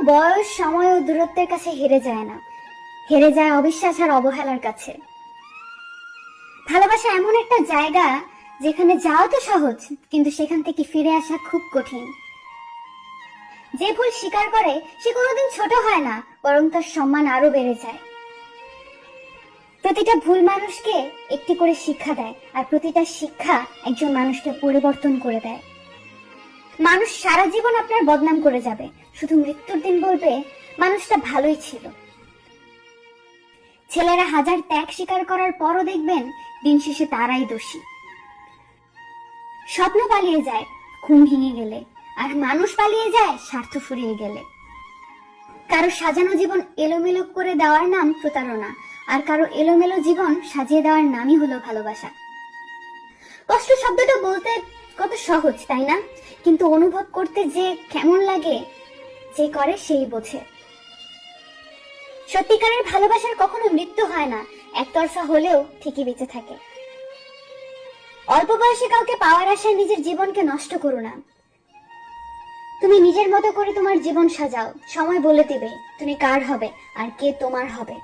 বয়স, সময় ও দূরত্বের কাছে হেরে যায় না, হেরে যায় অবিশ্বাস আর অবহেলার কাছে। ভালোবাসা এমন একটা জায়গা যেখানে যাওয়া তো সহজ, কিন্তু সেখান থেকে ফিরে আসা খুব কঠিন। যে ভুল স্বীকার করে সে কোনোদিন ছোট হয় না, বরং তার সম্মান আরো বেড়ে যায়। প্রতিটা ভুল মানুষকে একটি করে শিক্ষা দেয়, আর প্রতিটা শিক্ষা একজন মানুষকে পরিবর্তন করে দেয়। মানুষ সারা জীবন আপনার বদনাম করে যাবে, শুধু মৃত্যুর দিন বলবে মানুষটা ভালোই ছিল। ছেলেরা হাজার ত্যাগ স্বীকার করার পরও দেখবেন দিন শেষে তারাই দোষী। স্বপ্ন পালিয়ে যায় ঘুম ভেঙে গেলে, আর মানুষ পালিয়ে যায় স্বার্থ ফুরিয়ে গেলে। কারো সাজানো জীবন এলোমেলো করে দেওয়ার নাম প্রতারণা, আর কারো এলোমেলো জীবন সাজিয়ে দেওয়ার নামই হলো ভালোবাসা। কষ্ট শব্দটা বলতে কত সহজ, তাই না? কিন্তু অনুভব করতে যে কেমন লাগে, যে করে সেই বোঝে। সত্যিকারের ভালোবাসার কখনো মৃত্যু হয় না, একতরফা হলেও ঠিকই বেঁচে থাকে। অল্প বয়সে কাউকে পাওয়ার আশায় নিজের জীবনকে নষ্ট করো না। তুমি নিজের মতো করে তোমার জীবন সাজাও, সময় বলে দিবে তুমি কার হবে আর কে তোমার হবে।